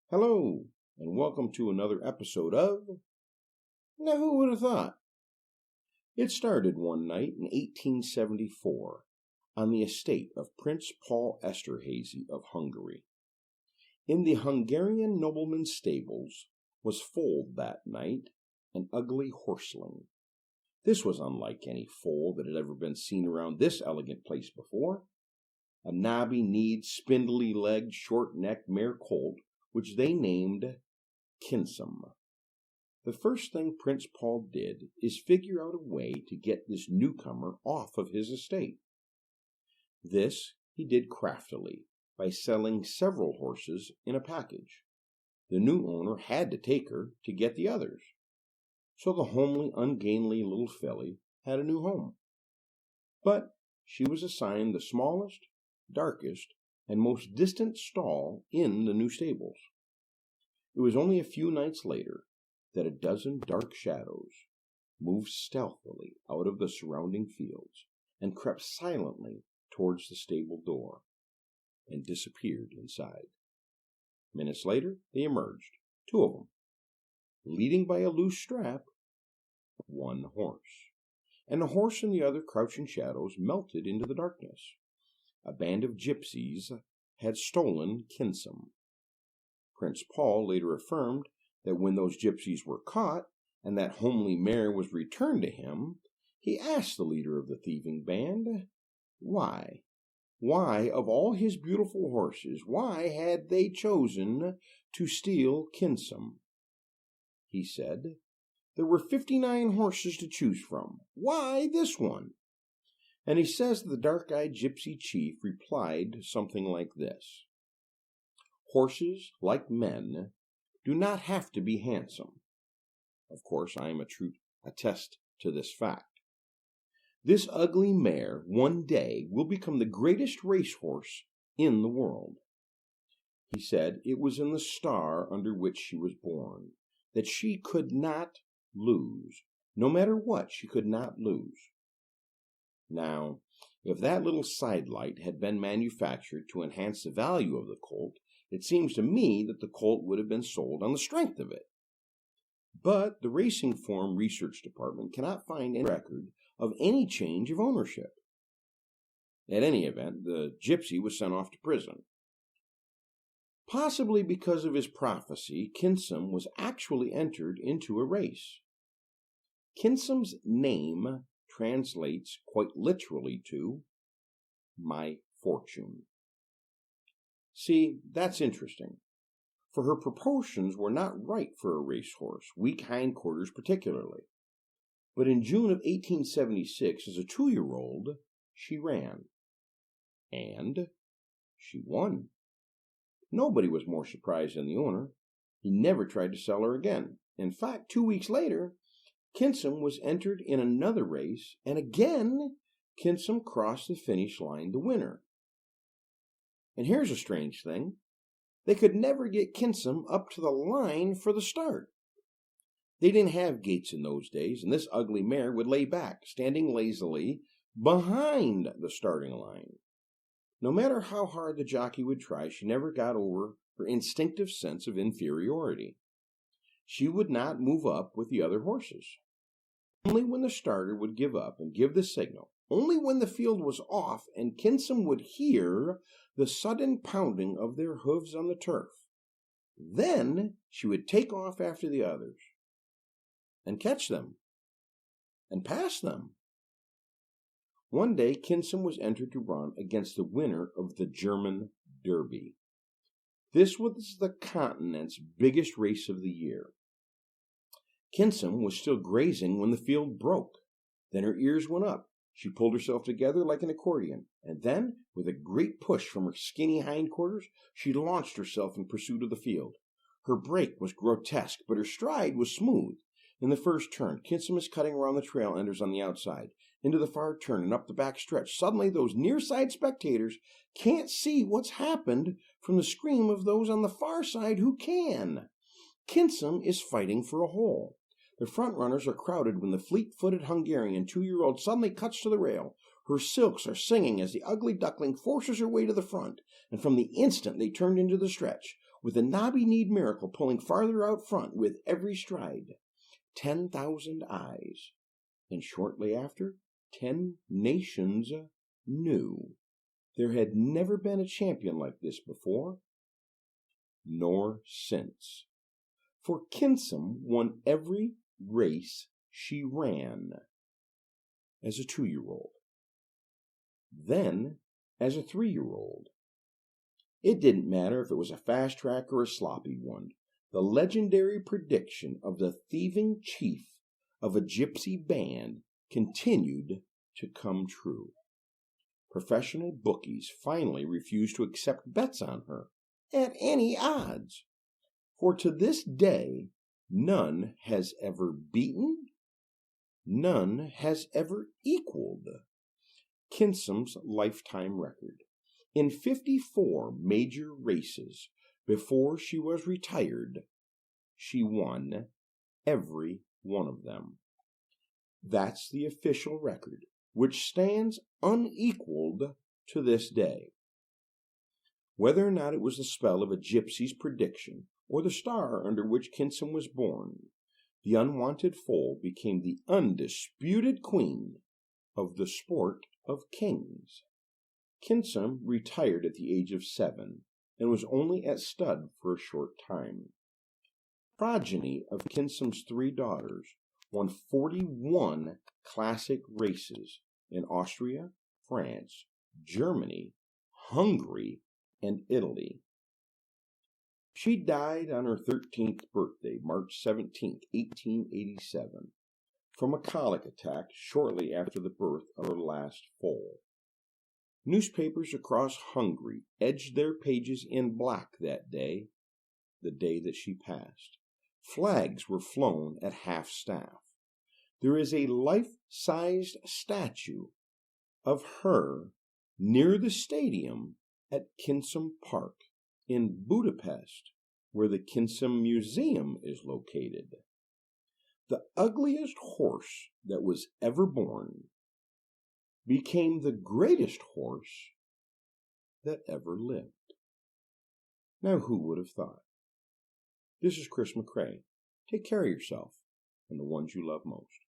Hello, and welcome to another episode of Now Who Would Have Thought? It started one night in 1874 on the estate of Prince Paul Esterhazy of Hungary. In the Hungarian nobleman's stables was foaled that night an ugly horseling. This was unlike any foal that had ever been seen around this elegant place before. A knobby-kneed, spindly-legged, short-necked mare colt, which they named Kinsum. The first thing Prince Paul did is figure out a way to get this newcomer off of his estate. This he did craftily by selling several horses in a package. The new owner had to take her to get the others. So the homely, ungainly little filly had a new home. But she was assigned the smallest, darkest, and most distant stall in the new stables. It was only a few nights later that a dozen dark shadows moved stealthily out of the surrounding fields and crept silently towards the stable door and disappeared inside. Minutes later, they emerged, two of them, leading by a loose strap one horse, and the horse and the other crouching shadows melted into the darkness. A band of gypsies had stolen Kinsum. Prince Paul later affirmed that when those gypsies were caught and that homely mare was returned to him, he asked the leader of the thieving band, why, of all his beautiful horses, why had they chosen to steal Kinsum? He said, there were 59 horses to choose from. Why this one? And he says that the dark-eyed gypsy chief replied something like this. Horses, like men, do not have to be handsome. Of course, I am a true attest to this fact. This ugly mare one day will become the greatest racehorse in the world. He said it was in the star under which she was born, that she could not lose. No matter what, she could not lose. Now, if that little sidelight had been manufactured to enhance the value of the colt, it seems to me that the colt would have been sold on the strength of it. But the Racing Form Research Department cannot find any record of any change of ownership. At any event, the gypsy was sent off to prison. Possibly because of his prophecy, Kinsum was actually entered into a race. Kinsum's name translates quite literally to my fortune. See, that's interesting, for her proportions were not right for a racehorse, weak hindquarters particularly. But in June of 1876, as a 2-year-old, she ran. And she won. Nobody was more surprised than the owner. He never tried to sell her again. In fact, 2 weeks later, Kinsum was entered in another race, and again, Kinsum crossed the finish line the winner. And here's a strange thing. They could never get Kinsum up to the line for the start. They didn't have gates in those days, and this ugly mare would lay back, standing lazily behind the starting line. No matter how hard the jockey would try, she never got over her instinctive sense of inferiority. She would not move up with the other horses. Only when the starter would give up and give the signal, only when the field was off and Kinsum would hear the sudden pounding of their hooves on the turf, then she would take off after the others and catch them and pass them. One day, Kinsum was entered to run against the winner of the German Derby. This was the continent's biggest race of the year. Kinsum was still grazing when the field broke. Then her ears went up. She pulled herself together like an accordion, and then, with a great push from her skinny hindquarters, she launched herself in pursuit of the field. Her break was grotesque, but her stride was smooth. In the first turn, Kinsum is cutting around the trail enders on the outside, into the far turn and up the back stretch. Suddenly, those near-side spectators can't see what's happened from the scream of those on the far side who can. Kinsum is fighting for a hole. The front runners are crowded when the fleet-footed Hungarian 2-year-old suddenly cuts to the rail. Her silks are singing as the ugly duckling forces her way to the front, and from the instant they turned into the stretch, with a knobby-kneed Miracle pulling farther out front with every stride. 10,000 eyes, and shortly after, 10 nations knew. There had never been a champion like this before, nor since. For Kinsum won every race she ran as a 2-year-old, then as a 3-year-old. It didn't matter if it was a fast track or a sloppy one. The legendary prediction of the thieving chief of a gypsy band continued to come true. Professional bookies finally refused to accept bets on her at any odds, for to this day none has ever beaten, none has ever equaled Kinsum's lifetime record. In 54 major races before she was retired, she won every one of them. That's the official record, which stands unequaled to this day. Whether or not it was the spell of a gypsy's prediction or the star under which Kinsum was born, the unwanted foal became the undisputed queen of the sport of kings. Kinsum retired at the age of 7 and was only at stud for a short time. Progeny of Kinsum's 3 daughters won 41 classic races in Austria, France, Germany, Hungary, and Italy. She died on her 13th birthday, March 17, 1887, from a colic attack shortly after the birth of her last foal. Newspapers across Hungary edged their pages in black that day, the day that she passed. Flags were flown at half-staff. There is a life-sized statue of her near the stadium at Kinsum Park in Budapest, where the Kinsum Museum is located. The ugliest horse that was ever born became the greatest horse that ever lived. Now, who would have thought? This is Chris McCrae. Take care of yourself and the ones you love most.